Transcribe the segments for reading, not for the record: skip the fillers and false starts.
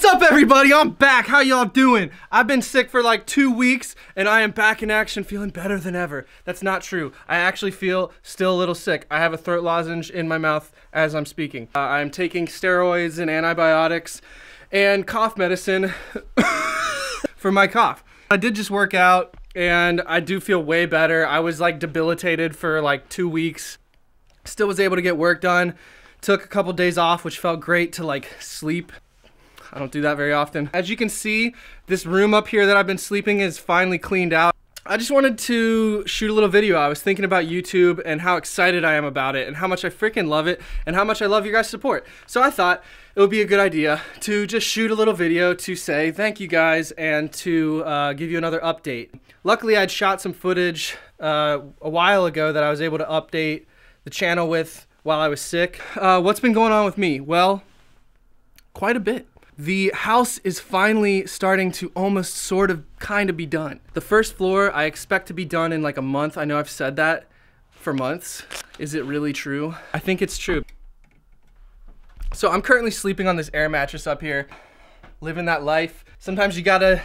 up, everybody? I'm back. How y'all doing? I've been sick for like 2 weeks and I am back in action feeling better than ever. That's not true. I actually feel still a little sick. I have a throat lozenge in my mouth as I'm speaking. I'm taking steroids and antibiotics and cough medicine for my cough. I did just work out and I do feel way better. I was like debilitated for like 2 weeks. Still was able to get work done. Took a couple days off, which felt great to like sleep. I don't do that very often. As you can see, this room up here that I've been sleeping is finally cleaned out. I just wanted to shoot a little video. I was thinking about YouTube and how excited I am about it and how much I freaking love it and how much I love your guys' support. So I thought it would be a good idea to just shoot a little video to say thank you guys and to give you another update. Luckily, I'd shot some footage a while ago that I was able to update the channel with while I was sick. What's been going on with me? Well, quite a bit. The house is finally starting to almost sort of kind of be done. The first floor I expect to be done in like a month. I know I've said that for months. Is it really true? I think it's true. So I'm currently sleeping on this air mattress up here, living that life. Sometimes you gotta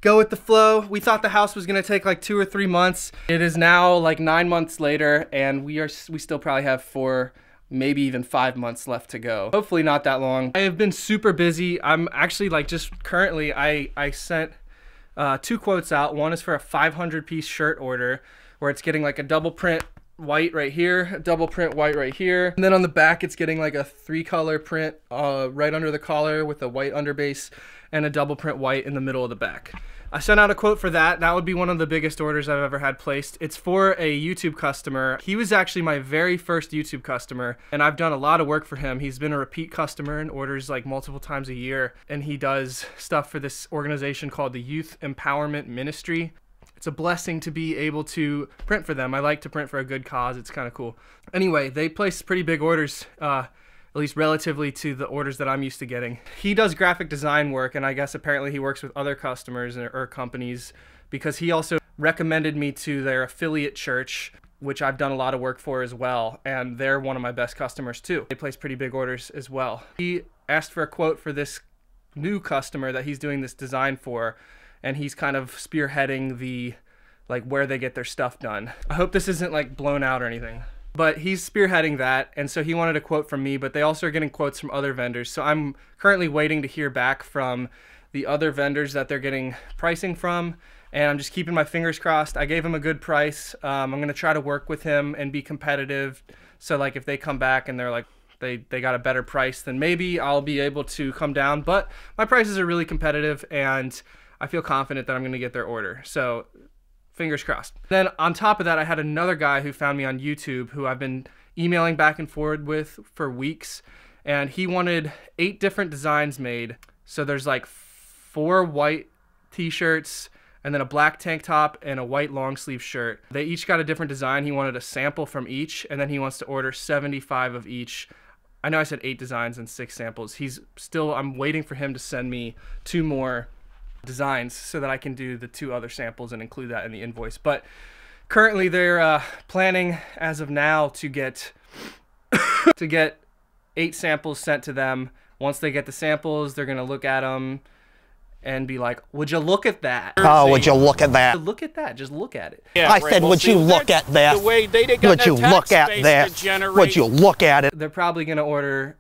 go with the flow. We thought the house was gonna take like 2 or 3 months. It is now like 9 months later and we still probably have 4, maybe even 5 months left to go. Hopefully not that long. I have been super busy. I'm actually like just currently, I sent 2 quotes out. One is for a 500-piece shirt order where it's getting like a double print white right here, a double print white right here. And then on the back, it's getting like a 3-color print right under the collar with a white underbase and a double print white in the middle of the back. I sent out a quote for that. That would be one of the biggest orders I've ever had placed. It's for a YouTube customer. He was actually my very first YouTube customer, and I've done a lot of work for him. He's been a repeat customer and orders like multiple times a year, and he does stuff for this organization called the Youth Empowerment Ministry. It's a blessing to be able to print for them. I like to print for a good cause. It's kind of cool. Anyway, they place pretty big orders, at least relatively to the orders that I'm used to getting. He does graphic design work, and I guess apparently he works with other customers or companies because he also recommended me to their affiliate church, which I've done a lot of work for as well, and they're one of my best customers too. They place pretty big orders as well. He asked for a quote for this new customer that he's doing this design for, and he's kind of spearheading the, like, where they get their stuff done. I hope this isn't like blown out or anything. But he's spearheading that, and so he wanted a quote from me, but they also are getting quotes from other vendors. So I'm currently waiting to hear back from the other vendors that they're getting pricing from, and I'm just keeping my fingers crossed. I gave him a good price. I'm gonna try to work with him and be competitive. So like if they come back and they're like, they got a better price, then maybe I'll be able to come down. But my prices are really competitive, and I feel confident that I'm gonna get their order. So fingers crossed. Then on top of that, I had another guy who found me on YouTube who I've been emailing back and forth with for weeks, and he wanted 8 different designs made. So there's like 4 white t-shirts and then a black tank top and a white long sleeve shirt. They each got a different design. He wanted a sample from each, and then he wants to order 75 of each. I know I said 8 designs and 6 samples. I'm waiting for him to send me 2 more designs so that I can do the 2 other samples and include that in the invoice. But currently they're planning as of now to get 8 samples sent to them. Once they get the samples, they're gonna look at them and be like, would you look at that? Oh, would you look at that? Look at that, just look at it. Yeah, I said, would you look at that? Would you look at that? Would you look at it? They're probably gonna order,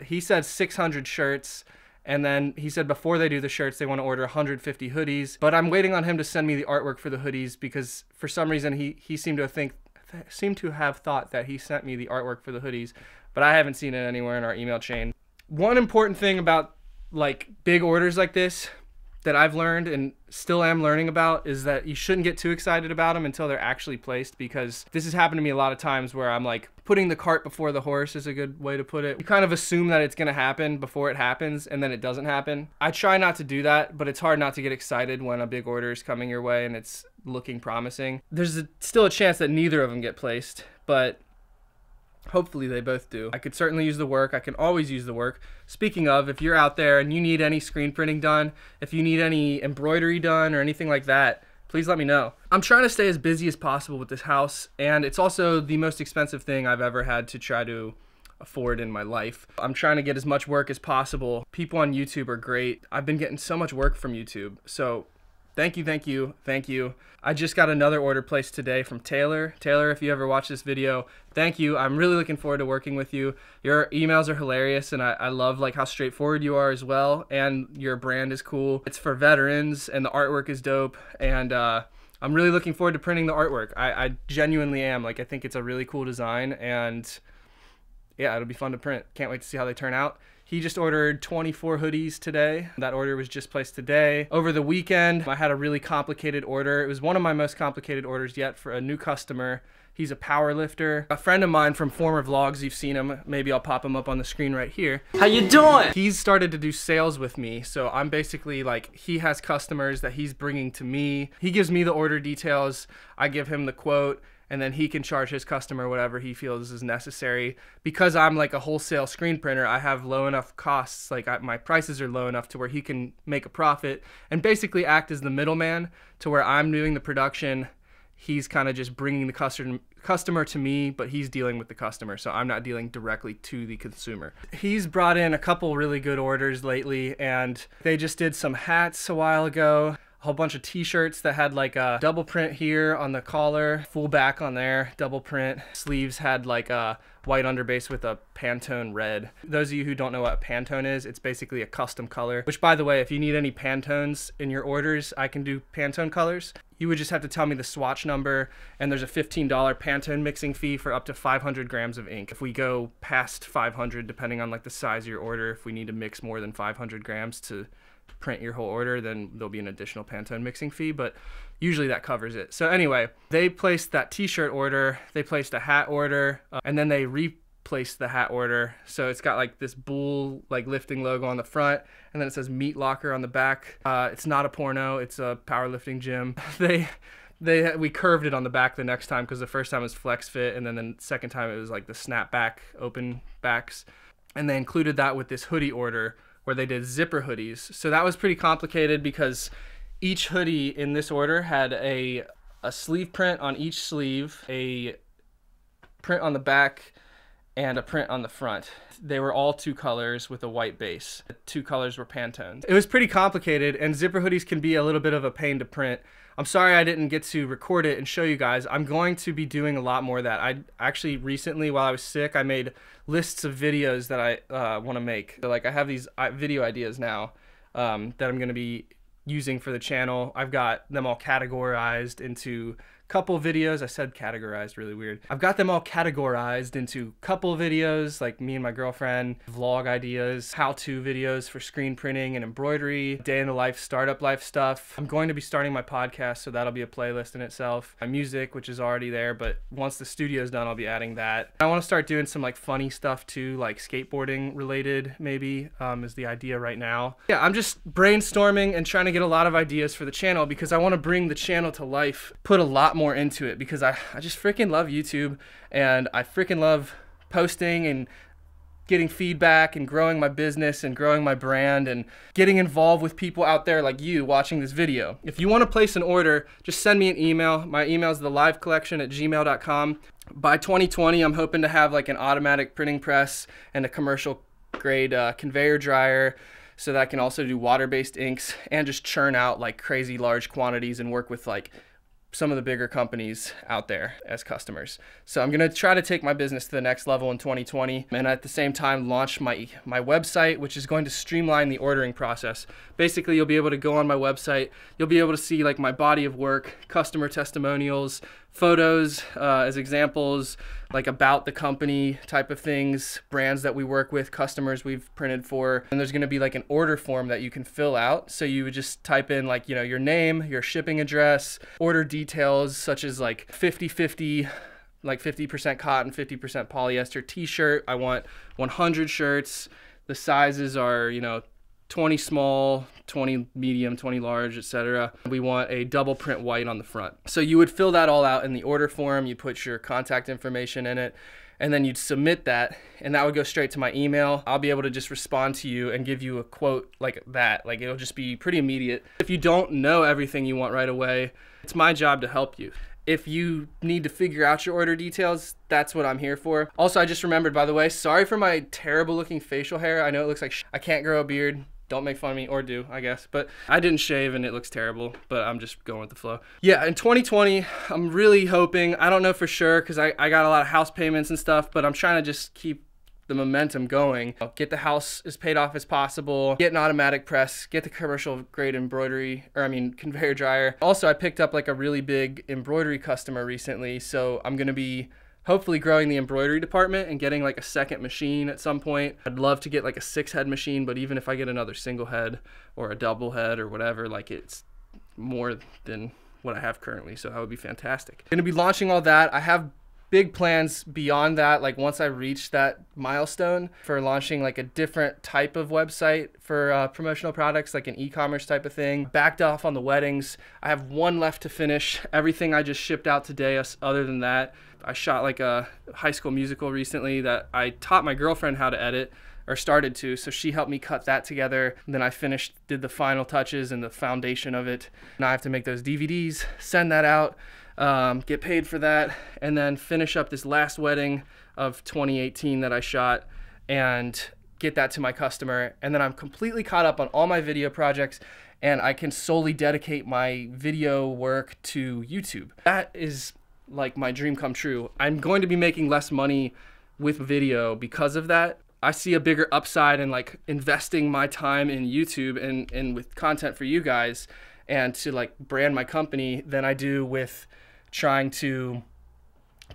he said 600 shirts. And then he said before they do the shirts, they want to order 150 hoodies. But I'm waiting on him to send me the artwork for the hoodies because for some reason he seemed to have thought that he sent me the artwork for the hoodies, but I haven't seen it anywhere in our email chain. One important thing about like big orders like this that I've learned and still am learning about is that you shouldn't get too excited about them until they're actually placed, because this has happened to me a lot of times where I'm like, putting the cart before the horse is a good way to put it. You kind of assume that it's gonna happen before it happens, and then it doesn't happen. I try not to do that, but it's hard not to get excited when a big order is coming your way and it's looking promising. There's still a chance that neither of them get placed, but hopefully they both do. I could certainly use the work. I can always use the work. Speaking of, if you're out there and you need any screen printing done, if you need any embroidery done or anything like that, please let me know. I'm trying to stay as busy as possible with this house, and it's also the most expensive thing I've ever had to try to afford in my life. I'm trying to get as much work as possible. People on YouTube are great. I've been getting so much work from YouTube. So thank you, thank you, thank you. I just got another order placed today from Taylor. Taylor, if you ever watch this video, thank you. I'm really looking forward to working with you. Your emails are hilarious, and I love like how straightforward you are as well, and your brand is cool. It's for veterans, and the artwork is dope, and I'm really looking forward to printing the artwork. I genuinely am. Like, I think it's a really cool design, and yeah, it'll be fun to print. Can't wait to see how they turn out. He just ordered 24 hoodies today. That order was just placed today. Over the weekend, I had a really complicated order. It was one of my most complicated orders yet for a new customer. He's a power lifter. A friend of mine from former vlogs, you've seen him. Maybe I'll pop him up on the screen right here. How you doing? He's started to do sales with me. So I'm basically like, he has customers that he's bringing to me. He gives me the order details. I give him the quote, and then he can charge his customer whatever he feels is necessary. Because I'm like a wholesale screen printer, I have low enough costs, like my prices are low enough to where he can make a profit and basically act as the middleman to where I'm doing the production. He's kind of just bringing the customer to me, but he's dealing with the customer, so I'm not dealing directly to the consumer. He's brought in a couple really good orders lately, and they just did some hats a while ago. A whole bunch of t-shirts that had like a double print here on the collar, full back on there, double print. Sleeves had like a white underbase with a Pantone red. Those of you who don't know what Pantone is, it's basically a custom color, which by the way, if you need any Pantones in your orders, I can do Pantone colors. You would just have to tell me the swatch number, and there's a $15 Pantone mixing fee for up to 500 grams of ink. If we go past 500, depending on like the size of your order, if we need to mix more than 500 grams to print your whole order, then there'll be an additional Pantone mixing fee, but usually that covers it. So anyway, they placed that t-shirt order, they placed a hat order, and then they replaced the hat order. So it's got like this bull like lifting logo on the front, and then it says Meat Locker on the back. It's not a porno, it's a powerlifting gym. We curved it on the back the next time because the first time it was flex fit, and then the second time it was like the snapback open backs. And they included that with this hoodie order where they did zipper hoodies. So that was pretty complicated because each hoodie in this order had a sleeve print on each sleeve, a print on the back, and a print on the front. They were all two colors with a white base. The two colors were Pantones. It was pretty complicated, and zipper hoodies can be a little bit of a pain to print. I'm sorry I didn't get to record it and show you guys. I'm going to be doing a lot more of that. I actually recently, while I was sick, I made lists of videos that I want to make. So, like, I have these video ideas now that I'm going to be using for the channel. I've got them all categorized into couple videos. I said categorized, really weird. I've got them all categorized into couple videos, like me and my girlfriend, vlog ideas, how-to videos for screen printing and embroidery, day in the life, startup life stuff. I'm going to be starting my podcast, so that'll be a playlist in itself. My music, which is already there, but once the studio's done, I'll be adding that. I want to start doing some like funny stuff too, like skateboarding related maybe, is the idea right now. Yeah, I'm just brainstorming and trying to get a lot of ideas for the channel because I want to bring the channel to life, put a lot more into it because I just freaking love YouTube, and I freaking love posting and getting feedback and growing my business and growing my brand and getting involved with people out there like you watching this video. If you want to place an order, just send me an email. My email is thelivecollection@gmail.com. By 2020, I'm hoping to have like an automatic printing press and a commercial grade conveyor dryer, so that I can also do water-based inks and just churn out like crazy large quantities and work with like some of the bigger companies out there as customers. So I'm gonna try to take my business to the next level in 2020, and at the same time launch my website, which is going to streamline the ordering process. Basically, you'll be able to go on my website, you'll be able to see like my body of work, customer testimonials, photos as examples, like about the company type of things, brands that we work with, customers we've printed for. And there's gonna be like an order form that you can fill out. So you would just type in like, you know, your name, your shipping address, order details such as like 50-50, like 50% cotton, 50% polyester t-shirt. I want 100 shirts. The sizes are, you know, 20 small, 20 medium, 20 large, etc. We want a double print white on the front. So you would fill that all out in the order form, you put your contact information in it, and then you'd submit that, and that would go straight to my email. I'll be able to just respond to you and give you a quote like that. Like, it'll just be pretty immediate. If you don't know everything you want right away, it's my job to help you. if you need to figure out your order details, that's what I'm here for. Also, I just remembered, by the way, sorry for my terrible looking facial hair. I know it looks like I can't grow a beard. Don't make fun of me, or do, I guess. But I didn't shave and it looks terrible, but I'm just going with the flow. Yeah, in 2020, I'm really hoping, I don't know for sure, because I got a lot of house payments and stuff, but I'm trying to just keep the momentum going. Get the house as paid off as possible, get an automatic press, get the commercial grade embroidery, conveyor dryer. Also, I picked up like a really big embroidery customer recently, so I'm gonna be hopefully growing the embroidery department and getting like a second machine at some point. I'd love to get like a 6-head machine, but even if I get another single head or a double head or whatever, like it's more than what I have currently, so that would be fantastic. Gonna be launching all that. I have big plans beyond that, like once I reach that milestone, for launching like a different type of website for promotional products, like an e-commerce type of thing. Backed off on the weddings. I have one left to finish. Everything I just shipped out today, other than that. I shot like a High School Musical recently that I taught my girlfriend how to edit, or started to, so she helped me cut that together. And then I did the final touches and the foundation of it. Now I have to make those DVDs, send that out, get paid for that, and then finish up this last wedding of 2018 that I shot and get that to my customer. And then I'm completely caught up on all my video projects, and I can solely dedicate my video work to YouTube. That is like my dream come true. I'm going to be making less money with video because of that. I see a bigger upside in like investing my time in YouTube and with content for you guys, and to like brand my company, than I do with trying to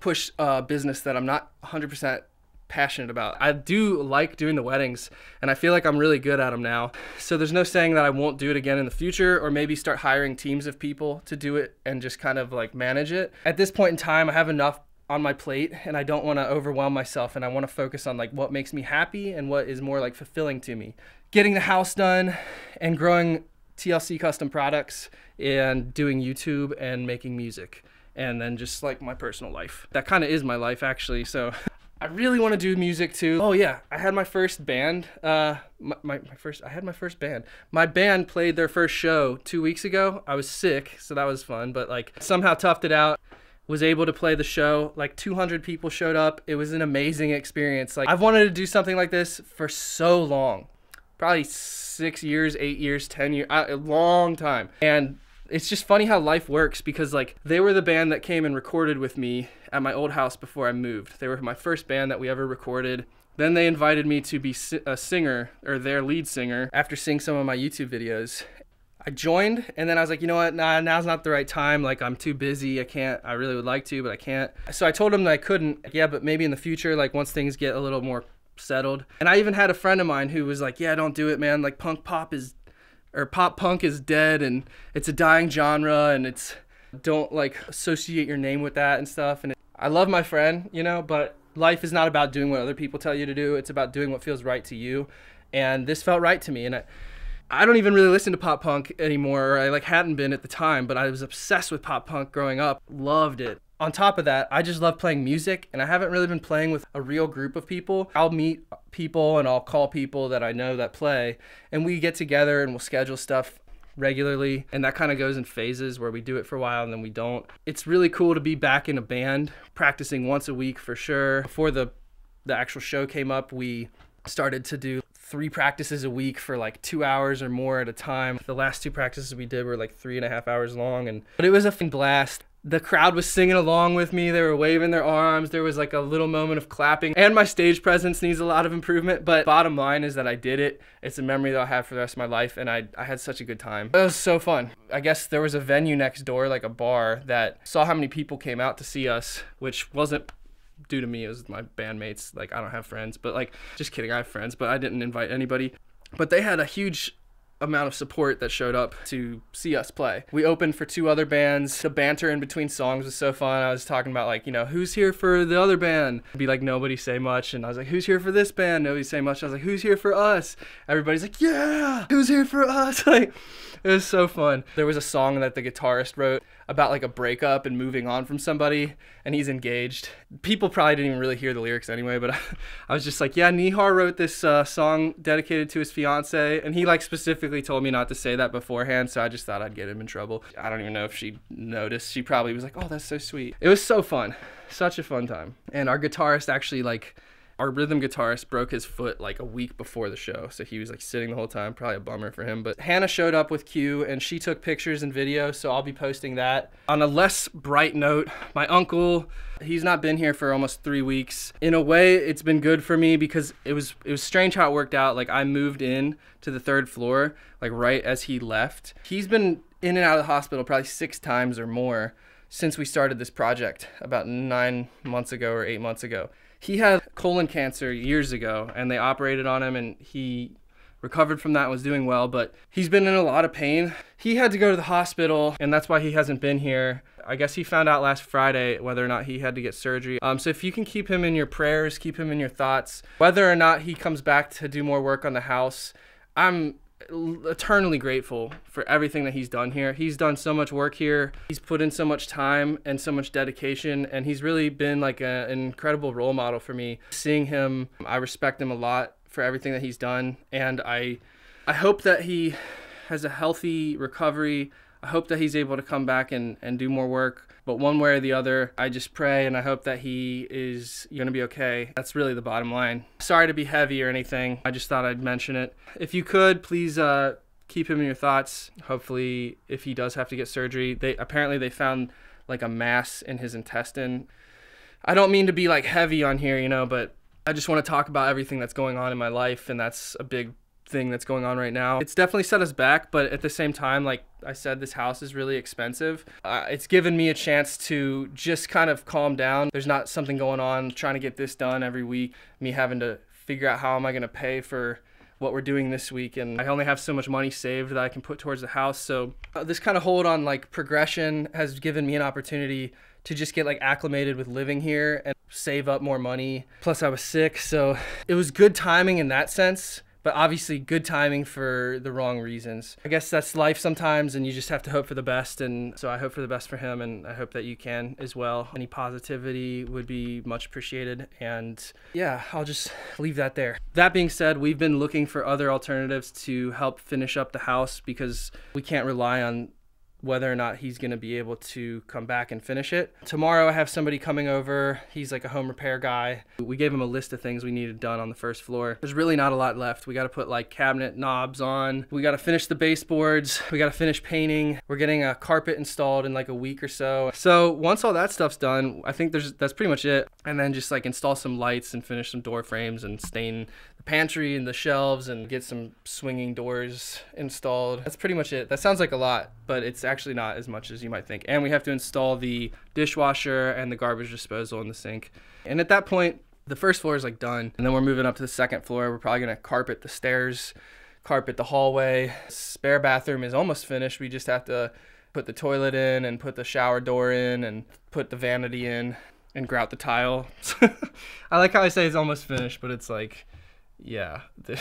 push a business that I'm not 100% passionate about. I do like doing the weddings, and I feel like I'm really good at them now. So there's no saying that I won't do it again in the future, or maybe start hiring teams of people to do it and just kind of like manage it. At this point in time, I have enough on my plate, and I don't want to overwhelm myself, and I want to focus on like what makes me happy and what is more like fulfilling to me. Getting the house done and growing TLC custom products and doing YouTube and making music, and then just like my personal life. That kind of is my life, actually. So I really want to do music too. Oh yeah, I had my first band. I had my first band. My band played their first show 2 weeks ago. I was sick, so that was fun, but like somehow toughed it out. Was able to play the show. Like 200 people showed up. It was an amazing experience. Like I've wanted to do something like this for so long. Probably 6 years, 8 years, 10 years, a long time. And it's just funny how life works, because like they were the band that came and recorded with me at my old house before I moved. They were my first band that we ever recorded. Then they invited me to be a singer, or their lead singer, after seeing some of my YouTube videos. I joined, and then I was like, you know what, nah, now's not the right time. Like I'm too busy, I really would like to, but I can't. So I told them that I couldn't. Yeah, but maybe in the future, like once things get a little more settled. And I even had a friend of mine who was like, yeah, don't do it, man. Like pop punk is dead, and it's a dying genre, and don't like associate your name with that and stuff. And I love my friend, you know, but life is not about doing what other people tell you to do. It's about doing what feels right to you. And this felt right to me. And I don't even really listen to pop punk anymore. I like hadn't been at the time, but I was obsessed with pop punk growing up. Loved it. On top of that, I just love playing music, and I haven't really been playing with a real group of people. I'll meet people and I'll call people that I know that play, and we get together and we'll schedule stuff regularly, and that kind of goes in phases where we do it for a while and then we don't. It's really cool to be back in a band, practicing once a week for sure. Before the actual show came up, we started to do 3 practices a week for like 2 hours or more at a time. The last 2 practices we did were like 3.5 hours long, but it was a blast. The crowd was singing along with me. They were waving their arms. There was like a little moment of clapping, and my stage presence needs a lot of improvement, but bottom line is that I did it. It's a memory that I'll have for the rest of my life, and I had such a good time. It was so fun. I guess there was a venue next door, like a bar, that saw how many people came out to see us, which wasn't due to me. It was my bandmates. Like I don't have friends, but like, just kidding, I have friends, but I didn't invite anybody. But they had a huge amount of support that showed up to see us play. We opened for 2 other bands. The banter in between songs was so fun. I was talking about like, you know, who's here for the other band? It'd be like, nobody say much. And I was like, who's here for this band? Nobody say much. I was like, who's here for us? Everybody's like, yeah, who's here for us? Like, it was so fun. There was a song that the guitarist wrote. about like a breakup and moving on from somebody, and he's engaged. People probably didn't even really hear the lyrics anyway, but I was just like, yeah, Nihar wrote this song dedicated to his fiance, and he like specifically told me not to say that beforehand, so I just thought I'd get him in trouble. I don't even know if she noticed. She probably was like, oh, that's so sweet. It was so fun. Such a fun time. And our guitarist actually our rhythm guitarist broke his foot like a week before the show, so he was like sitting the whole time. Probably a bummer for him. But Hannah showed up with Q, and she took pictures and video, so I'll be posting that. On a less bright note, my uncle, he's not been here for almost 3 weeks. In a way, it's been good for me because it was strange how it worked out. Like, I moved in to the 3rd floor like right as he left. He's been in and out of the hospital probably 6 times or more since we started this project about 9 months ago or 8 months ago. He had colon cancer years ago, and they operated on him, and he recovered from that and was doing well, but he's been in a lot of pain. He had to go to the hospital, and that's why he hasn't been here. I guess he found out last Friday whether or not he had to get surgery. So if you can keep him in your prayers, keep him in your thoughts, whether or not he comes back to do more work on the house, I'm eternally grateful for everything that he's done here. He's done so much work here. He's put in so much time and so much dedication, and he's really been like an incredible role model for me. Seeing him, I respect him a lot for everything that he's done, and I hope that he has a healthy recovery. I hope that he's able to come back and do more work. But one way or the other, I just pray and I hope that he is going to be okay. That's really the bottom line. Sorry to be heavy or anything. I just thought I'd mention it. If you could, please keep him in your thoughts. Hopefully, if he does have to get surgery, apparently they found like a mass in his intestine. I don't mean to be like heavy on here, you know, but I just want to talk about everything that's going on in my life, and that's a big thing that's going on right now. It's definitely set us back, but at the same time, like I said, this house is really expensive. It's given me a chance to just kind of calm down. There's not something going on trying to get this done every week, me having to figure out how am I going to pay for what we're doing this week, and I only have so much money saved that I can put towards the house. So this kind of hold on like progression has given me an opportunity to just get like acclimated with living here and save up more money. Plus I was sick, so it was good timing in that sense. But obviously good timing for the wrong reasons. I guess that's life sometimes, and you just have to hope for the best. And so I hope for the best for him, and I hope that you can as well. Any positivity would be much appreciated. And yeah, I'll just leave that there. That being said, we've been looking for other alternatives to help finish up the house because we can't rely on whether or not he's going to be able to come back and finish it. Tomorrow I have somebody coming over. He's like a home repair guy. We gave him a list of things we needed done on the 1st floor. There's really not a lot left. We got to put like cabinet knobs on. We got to finish the baseboards. We got to finish painting. We're getting a carpet installed in like a week or so. So once all that stuff's done, I think that's pretty much it. And then just like install some lights and finish some door frames and stain the pantry and the shelves and get some swinging doors installed. That's pretty much it. That sounds like a lot, but it's actually not as much as you might think. And we have to install the dishwasher and the garbage disposal in the sink. And at that point, the 1st floor is like done. And then we're moving up to the 2nd floor. We're probably gonna carpet the stairs, carpet the hallway. Spare bathroom is almost finished. We just have to put the toilet in and put the shower door in and put the vanity in and grout the tile. I like how I say it's almost finished, but it's like, yeah, there's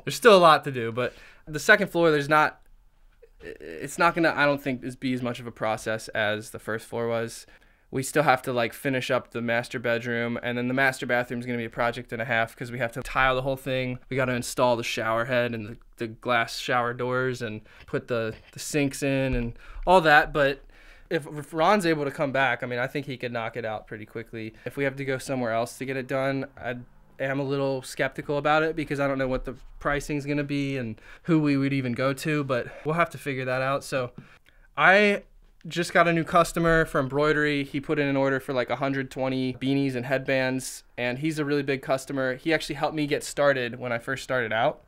still a lot to do. But the 2nd floor, it's not gonna, I don't think, be as much of a process as the 1st floor was. We still have to like finish up the master bedroom, and then the master bathroom is gonna be a project and a half because we have to tile the whole thing. We got to install the shower head and the glass shower doors and put the sinks in and all that. But if Ron's able to come back, I mean, I think he could knock it out pretty quickly. If we have to go somewhere else to get it done, I am a little skeptical about it because I don't know what the pricing is going to be and who we would even go to, but we'll have to figure that out. So I just got a new customer for embroidery. He put in an order for like 120 beanies and headbands, and he's a really big customer. He actually helped me get started when I first started out.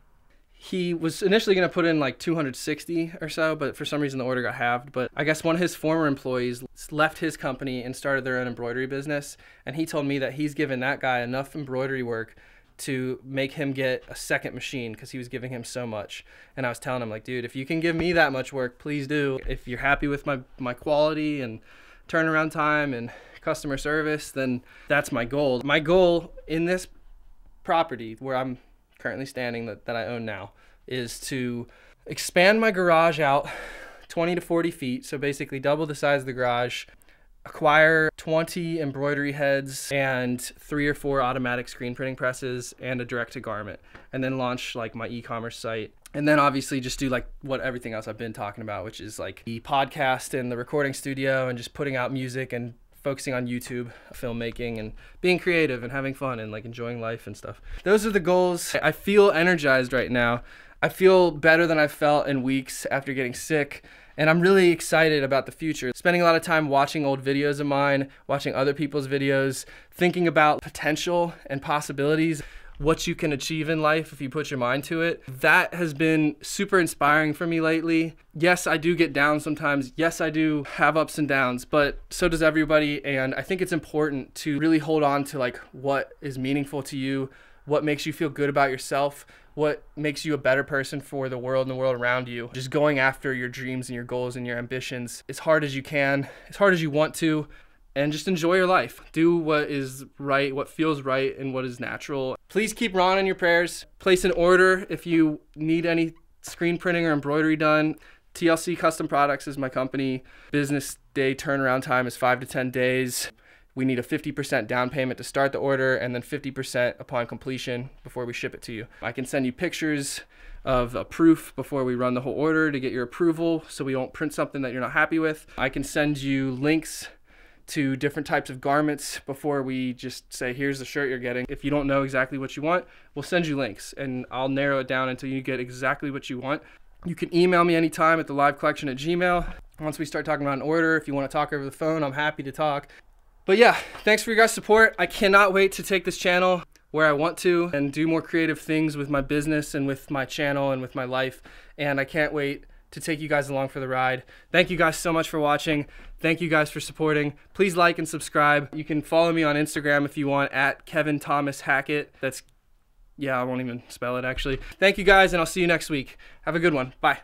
He was initially going to put in like 260 or so, but for some reason the order got halved. But I guess one of his former employees left his company and started their own embroidery business. And he told me that he's given that guy enough embroidery work to make him get a 2nd machine because he was giving him so much. And I was telling him, like, dude, if you can give me that much work, please do. If you're happy with my quality and turnaround time and customer service, then that's my goal. My goal in this property where I'm currently standing that I own now is to expand my garage out 20 to 40 feet, so basically double the size of the garage, acquire 20 embroidery heads and 3 or 4 automatic screen printing presses and a direct-to-garment, and then launch like my e-commerce site. And then obviously just do like what everything else I've been talking about, which is like the podcast and the recording studio and just putting out music and focusing on YouTube, filmmaking, and being creative and having fun and like enjoying life and stuff. Those are the goals. I feel energized right now. I feel better than I've felt in weeks after getting sick. And I'm really excited about the future. Spending a lot of time watching old videos of mine, watching other people's videos, thinking about potential and possibilities, what you can achieve in life if you put your mind to it. That has been super inspiring for me lately. Yes, I do get down sometimes. Yes, I do have ups and downs, but so does everybody. And I think it's important to really hold on to like what is meaningful to you, what makes you feel good about yourself, what makes you a better person for the world and the world around you. Just going after your dreams and your goals and your ambitions as hard as you can, as hard as you want to, and just enjoy your life. Do what is right, what feels right, and what is natural. Please keep Ron in your prayers. Place an order if you need any screen printing or embroidery done. TLC Custom Products is my company. Business day turnaround time is 5 to 10 days. We need a 50% down payment to start the order and then 50% upon completion before we ship it to you. I can send you pictures of a proof before we run the whole order to get your approval so we don't print something that you're not happy with. I can send you links to different types of garments before we just say, here's the shirt you're getting. If you don't know exactly what you want, we'll send you links and I'll narrow it down until you get exactly what you want. You can email me anytime at thelivecollection@gmail.com. Once we start talking about an order, if you want to talk over the phone, I'm happy to talk. But yeah, thanks for your guys' support. I cannot wait to take this channel where I want to and do more creative things with my business and with my channel and with my life. And I can't wait to take you guys along for the ride. Thank you guys so much for watching. Thank you guys for supporting. Please like and subscribe. You can follow me on Instagram if you want at Kevin Thomas Hackett. That's, yeah, I won't even spell it actually. Thank you guys, and I'll see you next week. Have a good one. Bye.